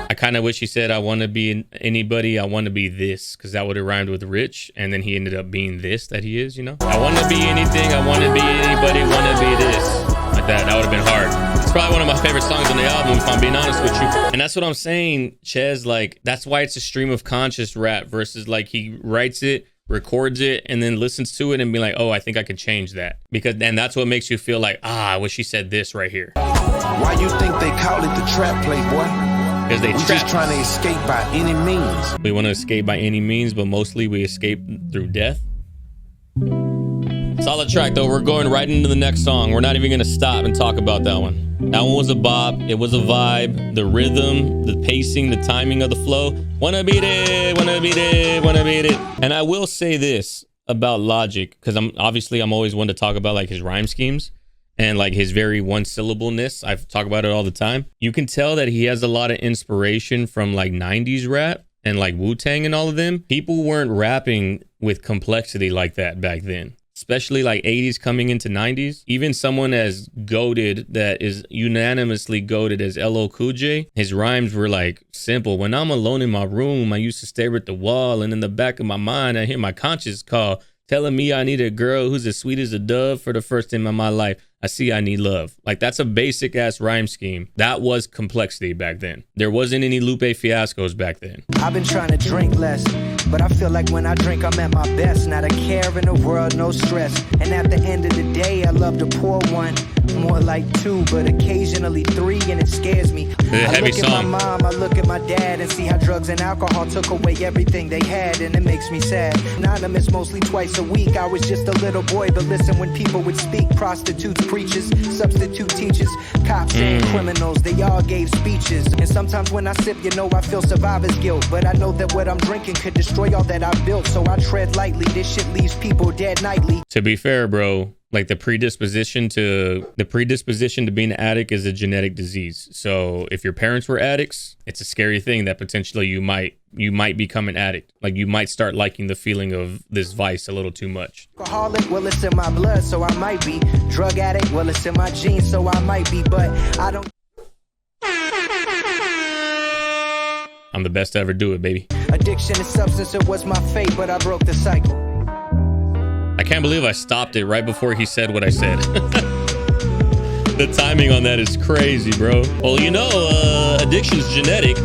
I kind of wish he said, I want to be anybody, I want to be this, because that would have rhymed with rich, and then he ended up being this that he is, you know? I want to be anything, I want to be anybody, want to be this. Like that would have been hard. It's probably one of my favorite songs on the album, if I'm being honest with you. And that's what I'm saying, Ches, like, that's why it's a stream of conscious rap versus like he writes it, records it, and then listens to it and be like, oh, I think I could change that. Because then that's what makes you feel like, I wish he said this right here. Why you think they call it the trap, Playboy? Because they just trying to escape by any means. We want to escape by any means, but mostly we escape through death. Solid track though. We're going right into the next song. We're not even going to stop and talk about that one. That one was a bop. It was a vibe. The rhythm, the pacing, the timing of the flow. Wanna beat it, wanna beat it, wanna beat it. And I will say this about Logic, because I'm always one to talk about like his rhyme schemes and like his very one-syllableness. I talk about it all the time. You can tell that he has a lot of inspiration from like 90s rap and like Wu-Tang and all of them. People weren't rapping with complexity like that back then, especially like 80s coming into 90s. Even someone as goated, that is unanimously goated as LL Cool J, his rhymes were like simple. When I'm alone in my room, I used to stare at the wall, and in the back of my mind, I hear my conscience call, telling me I need a girl who's as sweet as a dove. For the first time in my life, I see I need love. Like, that's a basic ass rhyme scheme. That was complexity back then. There wasn't any Lupe Fiascos back then. I've been trying to drink less, but I feel like when I drink, I'm at my best. Not a care in the world, no stress. And at the end of the day, I love to pour one. More like two, but occasionally three, and it scares me. I look at my mom, I look at my dad, and see how drugs and alcohol took away everything they had, and it makes me sad. Anonymous mostly twice a week. I was just a little boy, but listen when people would speak. Prostitutes, preachers, substitute teachers, cops and criminals, they all gave speeches. And sometimes when I sip, you know I feel survivor's guilt, but I know that what I'm drinking could destroy all that I built, so I tread lightly. This shit leaves people dead nightly. To be fair, bro, like the predisposition to being an addict is a genetic disease. So if your parents were addicts, it's a scary thing that potentially you might become an addict. Like, you might start liking the feeling of this vice a little too much. Alcoholic, well, it's in my blood, so I might be. Drug addict, well, it's in my genes, so I might be, but I don't. I'm the best to ever do it, baby. Addiction is substance, it was my fate, but I broke the cycle. I can't believe I stopped it right before he said what I said. The timing on that is crazy, bro. Well, you know, addiction's genetic.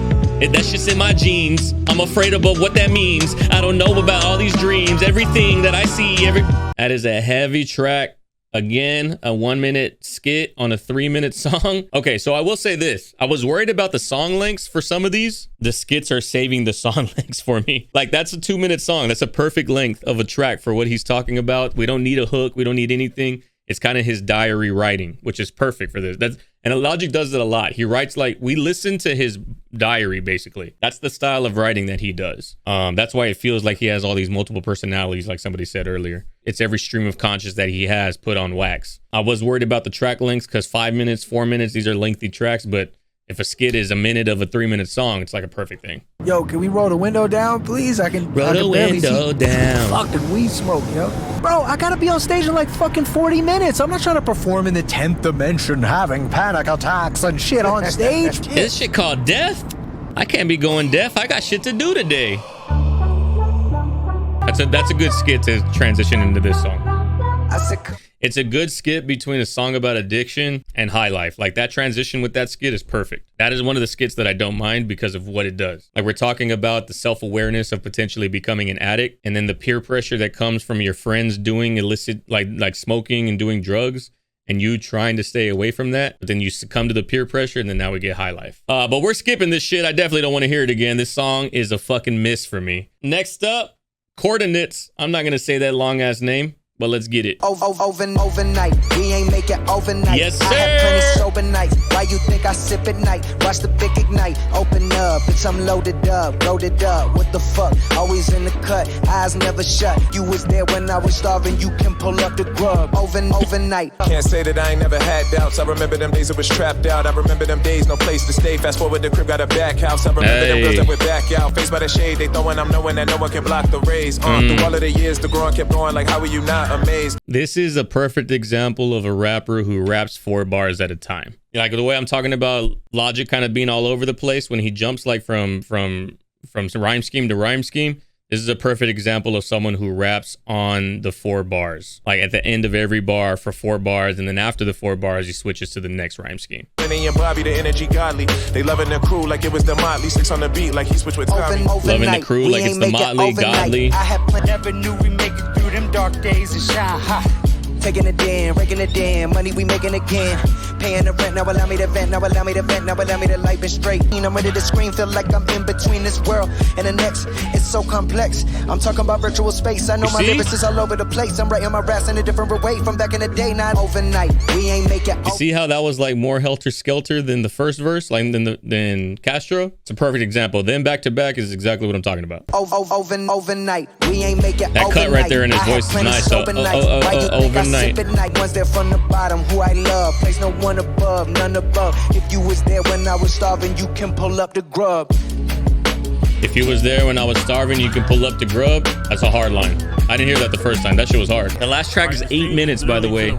That's just in my genes. I'm afraid about what that means. I don't know about all these dreams, everything that I see. That is a heavy track. Again, a 1-minute skit on a 3-minute song. Okay, so I will say this. I was worried about the song lengths for some of these. The skits are saving the song lengths for me. Like, that's a 2-minute song. That's a perfect length of a track for what he's talking about. We don't need a hook. We don't need anything. It's kind of his diary writing, which is perfect for this. And Logic does it a lot. He writes like, we listen to his diary, basically. That's the style of writing that he does. That's why it feels like he has all these multiple personalities, like somebody said earlier. It's every stream of conscious that he has put on wax. I was worried about the track lengths because 5 minutes, 4 minutes, these are lengthy tracks, but if a skit is a minute of a 3-minute song, it's like a perfect thing. Yo, can we roll the window down, please? I can roll the window down. Fucking weed smoke, yo. Bro, I gotta be on stage in like fucking 40 minutes. I'm not trying to perform in the 10th dimension, having panic attacks and shit on stage. This shit called death? I can't be going deaf. I got shit to do today. That's a good skit to transition into this song. It's a good skit between a song about addiction and high life. Like, that transition with that skit is perfect. That is one of the skits that I don't mind because of what it does. Like, we're talking about the self-awareness of potentially becoming an addict, and then the peer pressure that comes from your friends doing illicit, like smoking and doing drugs, and you trying to stay away from that. But then you succumb to the peer pressure, and then now we get high life. But we're skipping this shit. I definitely don't want to hear it again. This song is a fucking miss for me. Next up, Coordinates. I'm not going to say that long-ass name, but let's get it. Overnight, we ain't make it overnight. Yes, sir. I have plenty sober nights. Why you think I sip at night? Watch the big ignite. Open up, bitch, I'm loaded up. What the fuck? Always homies in the cut, eyes never shut. You was there when I was starving, you can pull up the grub overnight. Can't say that I ain't never had doubts. I remember them days I was trapped out. I remember them days, no place to stay. Fast forward, the crib got a back house. I remember them girls that went back out. Faced by the shade, they throwing, I'm knowing that no one can block the rays. Through all of the years, the growing kept going. Like, how are you not amazed? This is a perfect example of a rapper who raps 4 bars at a time. Like the way I'm talking about Logic kind of being all over the place when he jumps like from rhyme scheme to rhyme scheme. This is a perfect example of someone who raps on the 4 bars. Like at the end of every bar for 4 bars, and then after the 4 bars, he switches to the next rhyme scheme. Benny and Bobby, the energy godly. They loving the crew like it was the Motley. 6 on the beat like he switched with Tommy. Loving the crew like it's the Motley, godly. I had never knew we make it through them dark days and shine hot. Taking it in, raking it in, money we making again. Paying the rent, now allow me to vent, now allow me to vent, now allow me to light it straight. I'm ready to scream, feel like I'm in between this world and the next. It's so complex. I'm talking about virtual space. I know my lyrics is all over the place. I'm writing my raps in a different way from back in the day, not overnight. We ain't make it. You see how that was like more helter skelter than the first verse, like than Castro? It's a perfect example. Then back to back is exactly what I'm talking about. Overnight. We ain't make it. That cut right there in his voice is nice. So, overnight. Ones there from the bottom, who I love. Place no one above, none above. If you was there when I was starving, you can pull up the grub. If you was there when I was starving, you can pull up the grub. That's a hard line. I didn't hear that the first time. That shit was hard. The last track is 8 minutes, by the way.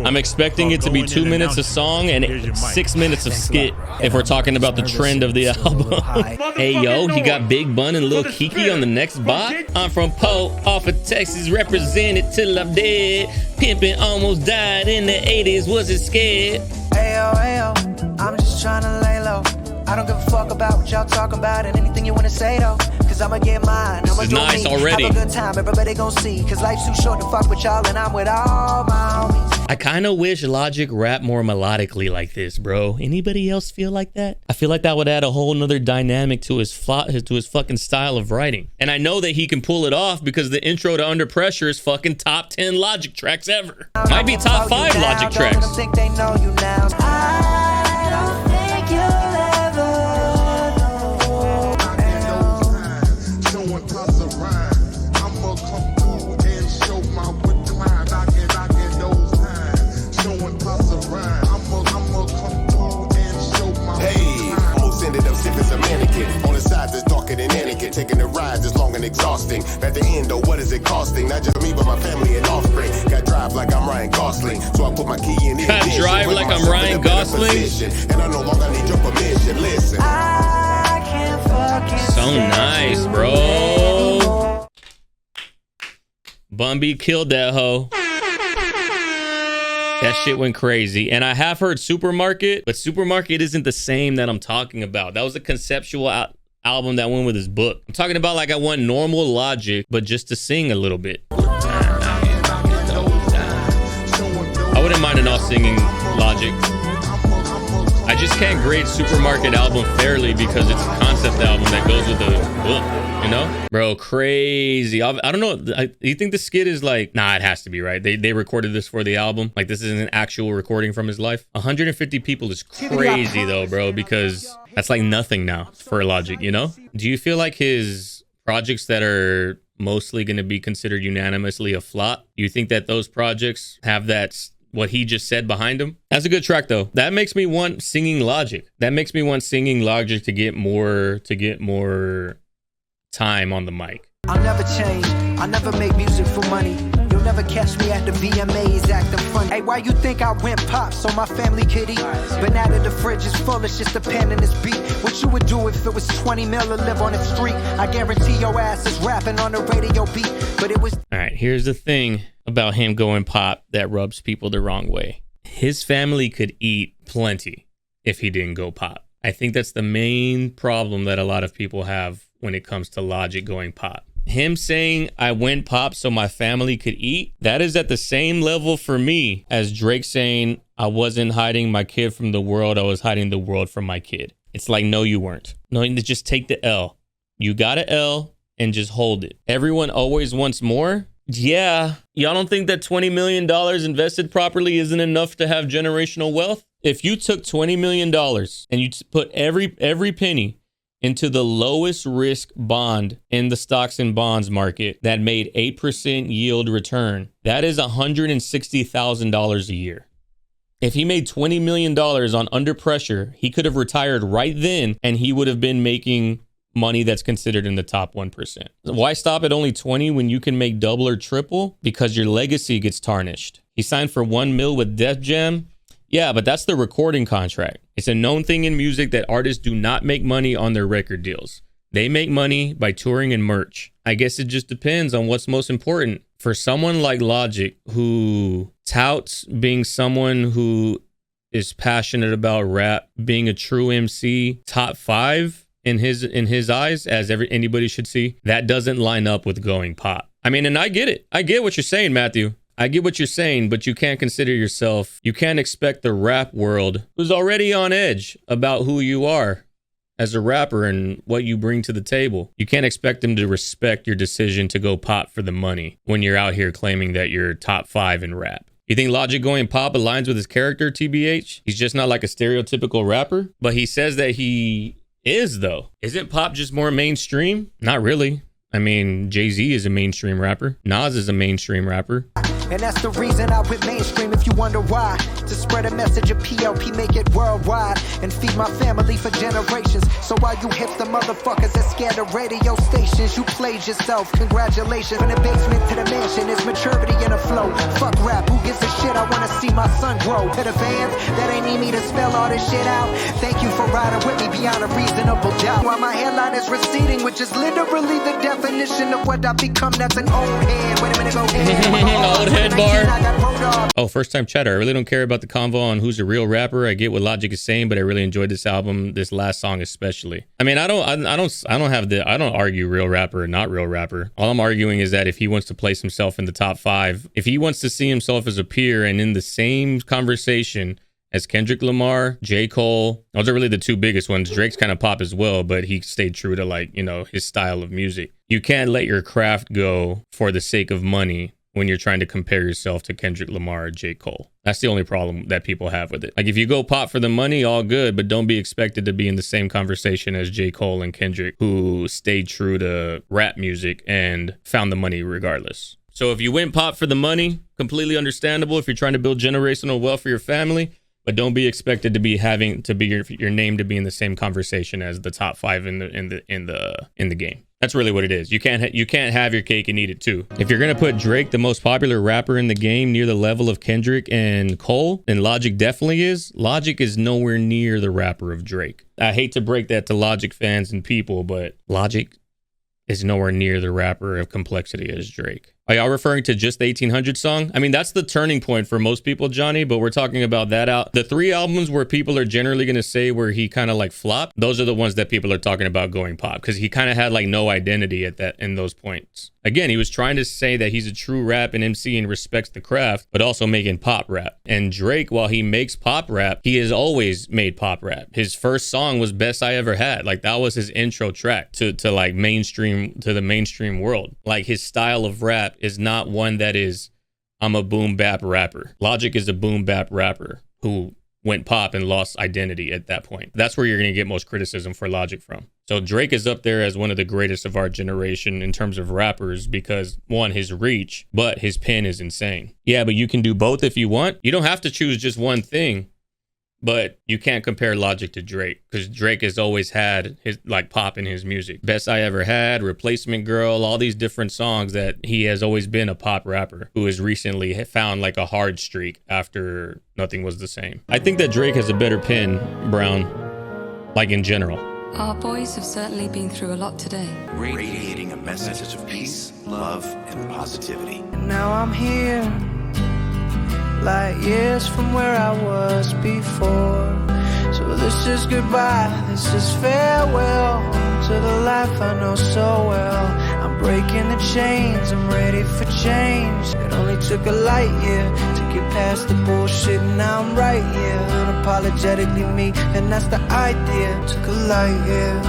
I'm expecting it to be 2 minutes of song and 6 minutes of skit if we're talking about the trend of the album. Hey, yo, he got Big Bun and Lil Kiki on the next bot. I'm from Poe, off of Texas, represented till I'm dead. Pimpin' almost died in the 80s, wasn't scared. Ayo, ayo, I'm just trying to lay low. I don't give a fuck about what y'all talking about and anything you wanna say though. Cause I'ma get mine. I'ma do nice me. Already. Have a good time, everybody gon' see. Cause life's too short to fuck with y'all and I'm with all my homies. I kinda wish Logic rapped more melodically like this, bro. Anybody else feel like that? I feel like that would add a whole nother dynamic to his fucking style of writing. And I know that he can pull it off because the intro to Under Pressure is fucking top 10 Logic tracks ever. Might be top 5 Logic tracks. I think they know you now. I don't think you'll on the sides it's darker than etiquette. Taking the rides is long and exhausting. At the end though, what is it costing? Not just me but my family and offspring. Got drive like I'm Ryan Gosling, so I put my key in it. Got drive like I'm Ryan Gosling. And I no longer need your permission. Listen, I can't fucking so nice, bro. Bumby killed that hoe. That shit went crazy. And I have heard Supermarket, but Supermarket isn't the same that I'm talking about. That was a conceptual album that went with his book. I'm talking about like I want normal Logic, but just to sing a little bit. I wouldn't mind an all singing Logic. I just can't grade Supermarket album fairly because it's a concept album that goes with the book, you know? Bro, crazy. I don't know. You think the skit is like, nah, it has to be, right? They recorded this for the album. Like this isn't an actual recording from his life. 150 people is crazy though, bro, because that's like nothing now for Logic, you know? Do you feel like his projects that are mostly going to be considered unanimously a flop, do you think that those projects have that what he just said behind him? That's a good track though. That makes me want singing Logic. That makes me want singing Logic to get more time on the mic. I'll never change. I'll never make music for money. You'll never catch me at the VMAs acting funny. Hey, why you think I went pop so my family could eat? But now that the fridge is full, it's just a pen and this beat. What you would do if it was 20 mil to live on the street? I guarantee your ass is rapping on the radio beat. But it was... All right, here's the thing about him going pop that rubs people the wrong way. His family could eat plenty if he didn't go pop. I think that's the main problem that a lot of people have when it comes to Logic going pop. Him saying I went pop so my family could eat, that is at the same level for me as Drake saying I wasn't hiding my kid from the world, I was hiding the world from my kid. It's like, no, you weren't. No, just take the L. You got an L and just hold it. Everyone always wants more. Yeah, y'all don't think that $20 million invested properly isn't enough to have generational wealth? If you took $20 million and you put every penny into the lowest risk bond in the stocks and bonds market that made 8% yield return. That is $160,000 a year. If he made $20 million on Under Pressure, he could have retired right then and he would have been making money that's considered in the top 1%. Why stop at only 20 when you can make double or triple? Because your legacy gets tarnished. He signed for 1 mil with Def Jam. Yeah, but that's the recording contract. It's a known thing in music that artists do not make money on their record deals. They make money by touring and merch. I guess it just depends on what's most important. For someone like Logic, who touts being someone who is passionate about rap, being a true MC, top 5 in his eyes, as anybody should see, that doesn't line up with going pop. I mean, and I get it. I get what you're saying, Matthew. I get what you're saying, but you can't consider yourself, you can't expect the rap world, who's already on edge about who you are as a rapper and what you bring to the table. You can't expect them to respect your decision to go pop for the money when you're out here claiming that you're top 5 in rap. You think Logic going pop aligns with his character, TBH? He's just not like a stereotypical rapper, but he says that he is, though. Isn't pop just more mainstream? Not really. I mean, Jay-Z is a mainstream rapper. Nas is a mainstream rapper. And that's the reason I went mainstream, if you wonder why. To spread a message of PLP, make it worldwide, and feed my family for generations. So while you hipster motherfuckers that scared of radio stations, you played yourself. Congratulations. From the basement to the mansion, it's maturity in a flow. Fuck rap, who gives a shit? I wanna see my son grow. To the fans that ain't need me to spell all this shit out, thank you for riding with me beyond a reasonable doubt. While my headline is receding, which is literally the definition of what I become. That's an old head. Wait a minute, go ahead. Old head bar. Oh, first time chatter. I really don't care about the convo on who's a real rapper. I get what Logic is saying, but I really enjoyed this album, this last song especially. I mean, I don't argue real rapper or not real rapper. All I'm arguing is that if he wants to place himself in the top 5, if he wants to see himself as a peer and in the same conversation as Kendrick Lamar, J. Cole, those are really the 2 biggest ones. Drake's kind of pop as well, but he stayed true to, like, you know, his style of music. You can't let your craft go for the sake of money when you're trying to compare yourself to Kendrick Lamar or J. Cole. That's the only problem that people have with it. Like, if you go pop for the money, all good, but don't be expected to be in the same conversation as J. Cole and Kendrick, who stayed true to rap music and found the money regardless. So if you went pop for the money, completely understandable if you're trying to build generational wealth for your family, but don't be expected to be having to be your name to be in the same conversation as the top 5 in the game. That's really what it is. You can't have your cake and eat it too. If you're gonna put Drake, the most popular rapper in the game, near the level of Kendrick and Cole, then Logic definitely is. Logic is nowhere near the rapper of Drake. I hate to break that to Logic fans and people, but Logic is nowhere near the rapper of complexity as Drake. Are y'all referring to just the 1800 song? I mean, that's the turning point for most people, Johnny, but we're talking about that out. The 3 albums where people are generally going to say where he kind of like flopped, those are the ones that people are talking about going pop, because he kind of had like no identity in those points. Again, he was trying to say that he's a true rap and MC and respects the craft, but also making pop rap. And Drake, while he makes pop rap, he has always made pop rap. His first song was Best I Ever Had. Like, that was his intro track to like mainstream, to the mainstream world. Like, his style of rap is not one that is, I'm a boom bap rapper. Logic is a boom bap rapper who went pop and lost identity at that point. That's where you're going to get most criticism for Logic from. So Drake is up there as one of the greatest of our generation in terms of rappers because, one, his reach, but his pen is insane. Yeah, but you can do both if you want. You don't have to choose just one thing, but you can't compare Logic to Drake because Drake has always had his like pop in his music. Best I Ever Had, Replacement Girl, all these different songs that he has always been a pop rapper who has recently found like a hard streak after Nothing Was the Same. I think that Drake has a better pen, Brown, like in general. Our boys have certainly been through a lot today. Radiating a message of peace, love, and positivity. And now I'm here, light years from where I was before. So this is goodbye, this is farewell to the life I know so well. I'm breaking the chains, I'm ready for change. It only took a light year to get past the bullshit, and now I'm right here, unapologetically me, and that's the idea. Took a light year.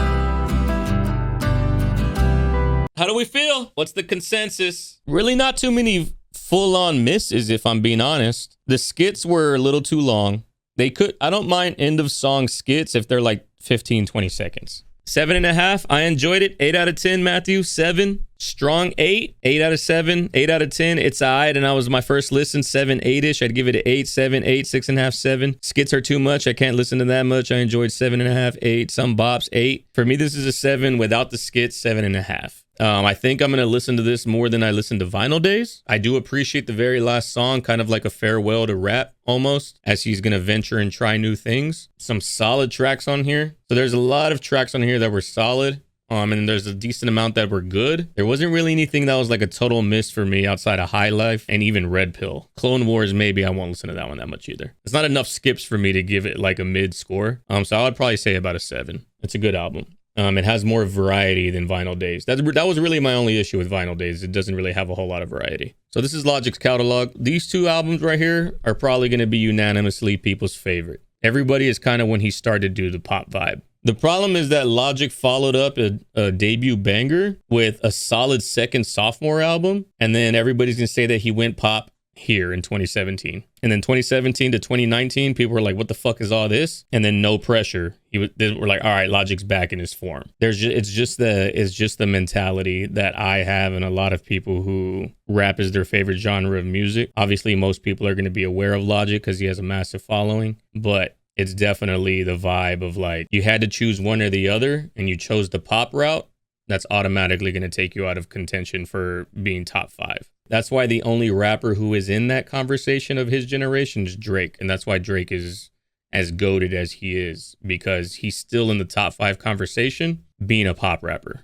How do we feel? What's the consensus? Really not too many full-on misses, if I'm being honest. The skits were a little too long. I don't mind end of song skits if they're like 15, 20 seconds. 7.5. I enjoyed it. 8 out of 10, Matthew. 7. Strong 8. 8 out of 7. 8 out of 10. It's alright, and I was my first listen. 7, 8-ish. I'd give it an 8, 7, 8, 6.5, 7. Skits are too much. I can't listen to that much. I enjoyed 7.5, 8. Some bops, 8. For me, this is a 7. Without the skits, 7.5. I think I'm going to listen to this more than I listened to Vinyl Days. I do appreciate the very last song, kind of like a farewell to rap almost, as he's going to venture and try new things. Some solid tracks on here. So there's a lot of tracks on here that were solid. And there's a decent amount that were good. There wasn't really anything that was like a total miss for me outside of High Life and even Red Pill. Clone Wars, maybe I won't listen to that one that much either. It's not enough skips for me to give it like a mid score. So I would probably say about a 7. It's a good album. It has more variety than Vinyl Days. That was really my only issue with Vinyl Days. It doesn't really have a whole lot of variety. So this is Logic's catalog. These 2 albums right here are probably going to be unanimously people's favorite. Everybody is kind of when he started to do the pop vibe. The problem is that Logic followed up a debut banger with a solid second sophomore album. And then everybody's going to say that he went pop here in 2017. And then 2017 to 2019, people were like, what the fuck is all this? And then No Pressure. They were like, all right, Logic's back in his form. It's just the mentality that I have and a lot of people who rap is their favorite genre of music. Obviously, most people are going to be aware of Logic because he has a massive following, but it's definitely the vibe of like, you had to choose one or the other and you chose the pop route. That's automatically going to take you out of contention for being top 5. That's why the only rapper who is in that conversation of his generation is Drake. And that's why Drake is as goated as he is, because he's still in the top 5 conversation being a pop rapper.